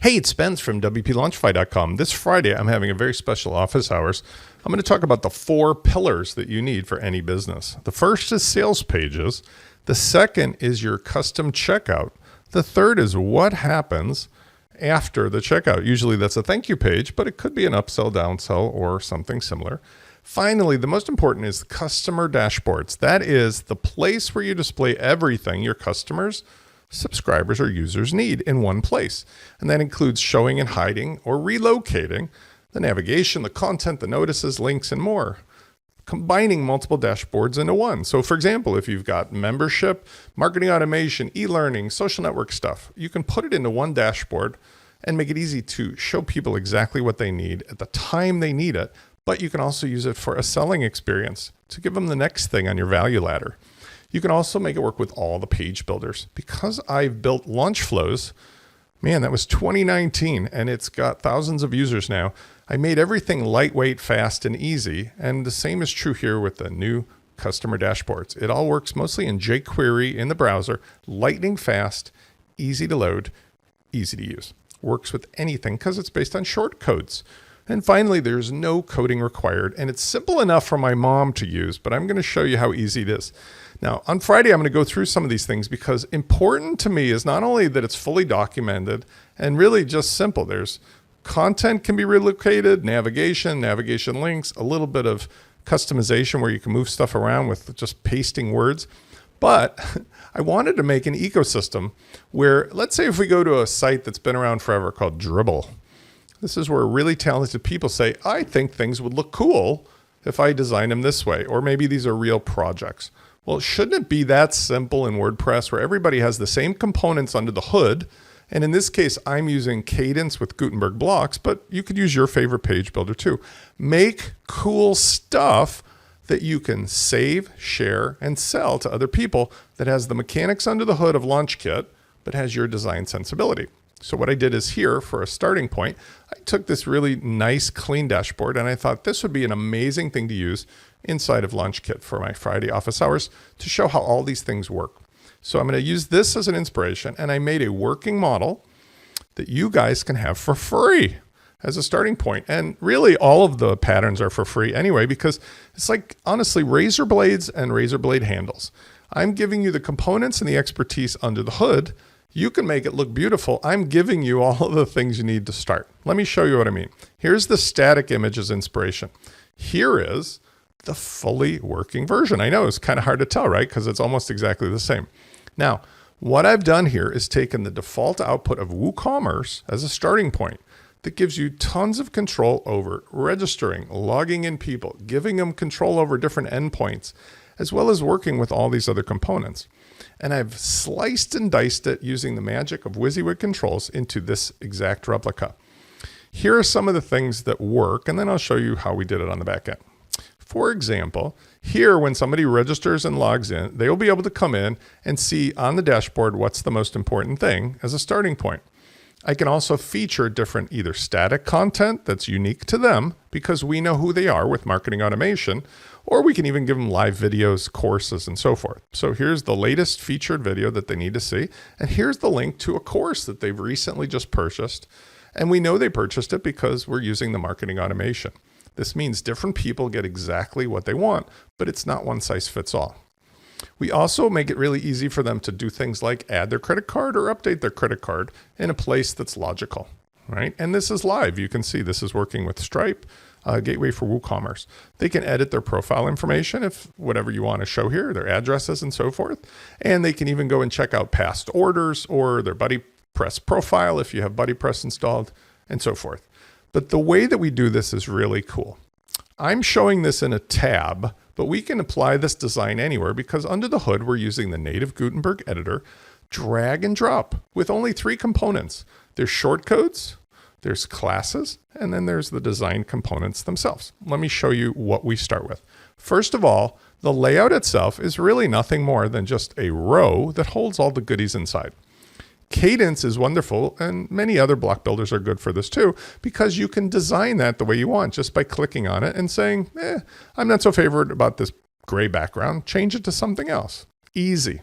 Hey, it's Spence from WPLaunchify.com. This Friday, I'm having a very special office hours. I'm going to talk about the 4 pillars that you need for any business. The first is sales pages. The second is your custom checkout. The third is what happens after the checkout. Usually that's a thank you page, but it could be an upsell, downsell, or something similar. Finally, the most important is customer dashboards. That is the place where you display everything your customers, subscribers, or users need in one place. And that includes showing and hiding or relocating the navigation, the content, the notices, links, and more. Combining multiple dashboards into one. So for example, if you've got membership, marketing automation, e-learning, social network stuff, you can put it into one dashboard and make it easy to show people exactly what they need at the time they need it. But you can also use it for a selling experience to give them the next thing on your value ladder. You can also make it work with all the page builders. Because I've built Launchflows, man, that was 2019, and it's got thousands of users now. I made everything lightweight, fast, and easy. And the same is true here with the new customer dashboards. It all works mostly in jQuery in the browser, lightning fast, easy to load, easy to use. Works with anything because it's based on short codes. And finally, there's no coding required, and it's simple enough for my mom to use, but I'm going to show you how easy it is. Now, on Friday, I'm going to go through some of these things because important to me is not only that it's fully documented and really just simple. There's content can be relocated, navigation links, a little bit of customization where you can move stuff around with just pasting words. But I wanted to make an ecosystem where, let's say if we go to a site that's been around forever called Dribbble. This is where really talented people say, I think things would look cool if I design them this way, or maybe these are real projects. Well, shouldn't it be that simple in WordPress where everybody has the same components under the hood? And in this case, I'm using Kadence with Gutenberg blocks, but you could use your favorite page builder too. Make cool stuff that you can save, share, and sell to other people that has the mechanics under the hood of LaunchKit, but has your design sensibility. So what I did is here, for a starting point, I took this really nice, clean dashboard, and I thought this would be an amazing thing to use inside of LaunchKit for my Friday office hours to show how all these things work. So I'm going to use this as an inspiration, and I made a working model that you guys can have for free as a starting point. And really, all of the patterns are for free anyway, because it's like, honestly, razor blades and razor blade handles. I'm giving you the components and the expertise under the hood. You can make it look beautiful. I'm giving you all of the things you need to start. Let me show you what I mean. Here's the static image as inspiration. Here is the fully working version. I know it's kind of hard to tell, right? Because it's almost exactly the same. Now, what I've done here is taken the default output of WooCommerce as a starting point that gives you tons of control over registering, logging in people, giving them control over different endpoints, as well as working with all these other components. And I've sliced and diced it using the magic of WYSIWYG controls into this exact replica. Here are some of the things that work, and then I'll show you how we did it on the back end. For example, here when somebody registers and logs in, they will be able to come in and see on the dashboard what's the most important thing as a starting point. I can also feature different either static content that's unique to them because we know who they are with marketing automation, or we can even give them live videos, courses, and so forth. So here's the latest featured video that they need to see. And here's the link to a course that they've recently just purchased. And we know they purchased it because we're using the marketing automation. This means different people get exactly what they want, but it's not one size fits all. We also make it really easy for them to do things like add their credit card or update their credit card in a place that's logical, right? And this is live. You can see this is working with Stripe, Gateway for WooCommerce. They can edit their profile information if whatever you want to show here, their addresses and so forth. And they can even go and check out past orders or their BuddyPress profile if you have BuddyPress installed and so forth. But the way that we do this is really cool. I'm showing this in a tab, but we can apply this design anywhere because under the hood, we're using the native Gutenberg editor, drag and drop with only 3 components. There's shortcodes, there's classes, and then there's the design components themselves. Let me show you what we start with. First of all, the layout itself is really nothing more than just a row that holds all the goodies inside. Kadence is wonderful, and many other block builders are good for this too, because you can design that the way you want just by clicking on it and saying, I'm not so favored about this gray background, change it to something else. Easy.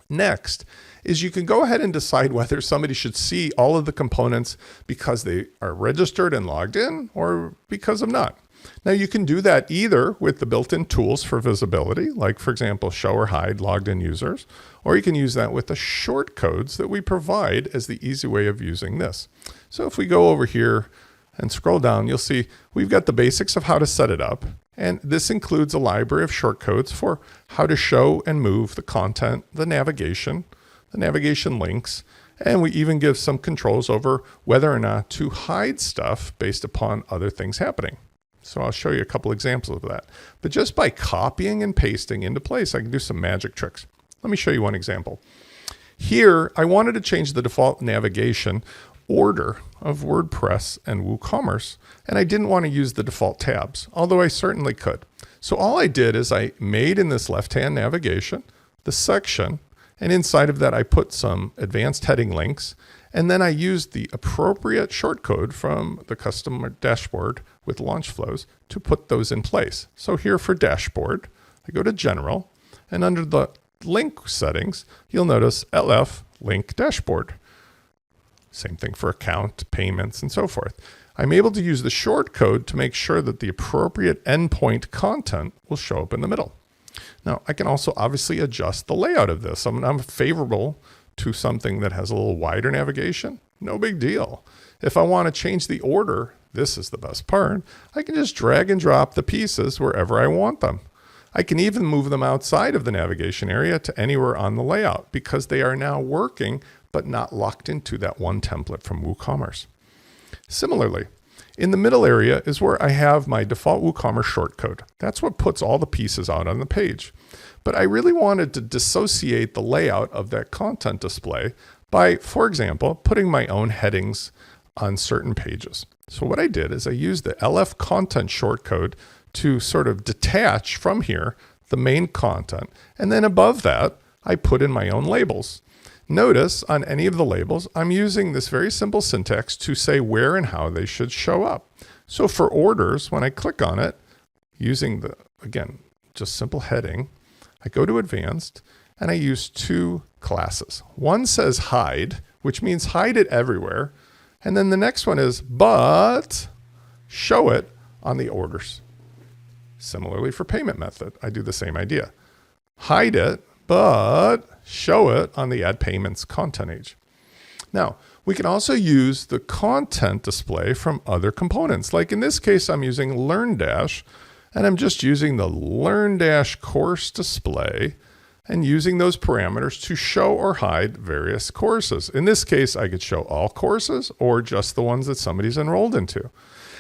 Next is you can go ahead and decide whether somebody should see all of the components because they are registered and logged in or because of not. Now you can do that either with the built-in tools for visibility, like for example, show or hide logged in users, or you can use that with the short codes that we provide as the easy way of using this. So if we go over here and scroll down, you'll see we've got the basics of how to set it up. And this includes a library of shortcodes for how to show and move the content, the navigation links, and we even give some controls over whether or not to hide stuff based upon other things happening. So I'll show you a couple examples of that. But just by copying and pasting into place, I can do some magic tricks. Let me show you one example. Here, I wanted to change the default navigation order of WordPress and WooCommerce, and I didn't want to use the default tabs, although I certainly could. So all I did is I made in this left-hand navigation the section, and inside of that I put some advanced heading links, and then I used the appropriate shortcode from the custom dashboard with launch flows to put those in place. So here for dashboard, I go to general, and under the link settings, you'll notice LF link dashboard. Same thing for account, payments, and so forth. I'm able to use the shortcode to make sure that the appropriate endpoint content will show up in the middle. Now, I can also obviously adjust the layout of this. I'm favorable to something that has a little wider navigation. No big deal. If I want to change the order, this is the best part, I can just drag and drop the pieces wherever I want them. I can even move them outside of the navigation area to anywhere on the layout because they are now working but not locked into that one template from WooCommerce. Similarly, in the middle area is where I have my default WooCommerce shortcode. That's what puts all the pieces out on the page. But I really wanted to dissociate the layout of that content display by, for example, putting my own headings on certain pages. So what I did is I used the LF content shortcode to sort of detach from here the main content. And then above that, I put in my own labels. Notice on any of the labels, I'm using this very simple syntax to say where and how they should show up. So for orders, when I click on it, using the, again, just simple heading, I go to advanced and I use two classes. One says hide, which means hide it everywhere. And then the next one is but show it on the orders. Similarly for payment method, I do the same idea. Hide it, but show it on the add payments content page. Now, we can also use the content display from other components. Like in this case, I'm using LearnDash, and I'm just using the LearnDash course display and using those parameters to show or hide various courses. In this case, I could show all courses or just the ones that somebody's enrolled into.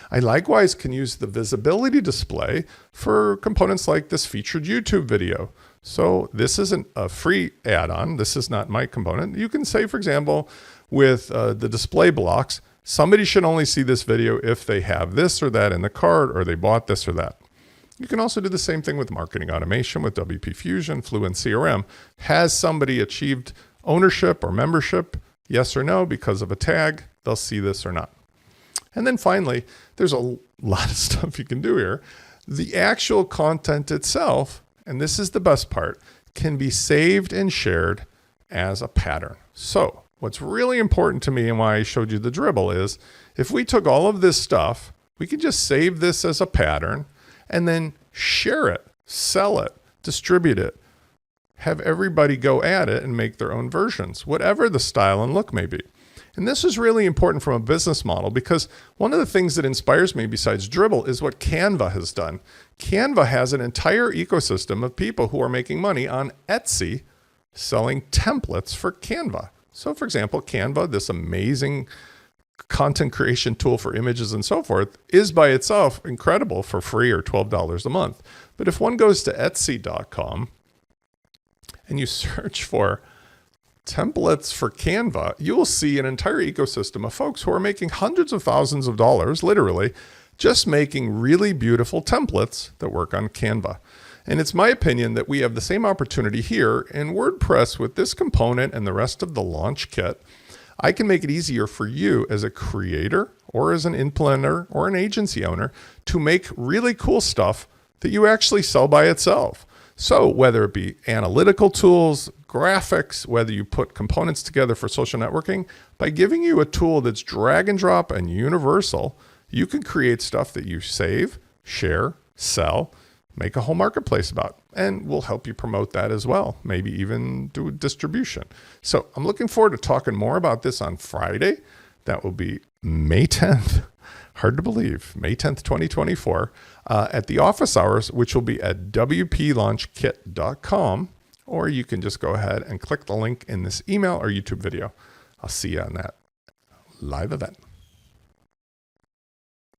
I likewise can use the visibility display for components like this featured YouTube video. So this isn't a free add-on. This is not my component. You can say, for example, with the display blocks, somebody should only see this video if they have this or that in the cart or they bought this or that. You can also do the same thing with marketing automation with WP Fusion, Fluent CRM. Has somebody achieved ownership or membership? Yes or no because of a tag? They'll see this or not. And then finally, there's a lot of stuff you can do here. The actual content itself, and this is the best part, can be saved and shared as a pattern. So what's really important to me and why I showed you the dribble is if we took all of this stuff, we could just save this as a pattern and then share it, sell it, distribute it, have everybody go at it and make their own versions, whatever the style and look may be. And this is really important from a business model because one of the things that inspires me besides Dribbble is what Canva has done. Canva has an entire ecosystem of people who are making money on Etsy selling templates for Canva. So for example, Canva, this amazing content creation tool for images and so forth, is by itself incredible for free or $12 a month. But if one goes to Etsy.com and you search for templates for Canva, you will see an entire ecosystem of folks who are making hundreds of thousands of dollars, literally, just making really beautiful templates that work on Canva. And it's my opinion that we have the same opportunity here in WordPress with this component and the rest of the launch kit. I can make it easier for you as a creator or as an implementer or an agency owner to make really cool stuff that you actually sell by itself. So whether it be analytical tools, graphics, whether you put components together for social networking, by giving you a tool that's drag and drop and universal, you can create stuff that you save, share, sell, make a whole marketplace about, and we'll help you promote that as well. Maybe even do distribution. So I'm looking forward to talking more about this on Friday. That will be May 10th. Hard to believe, May 10th, 2024, at the office hours, which will be at wplaunchkit.com, or you can just go ahead and click the link in this email or YouTube video. I'll see you on that live event.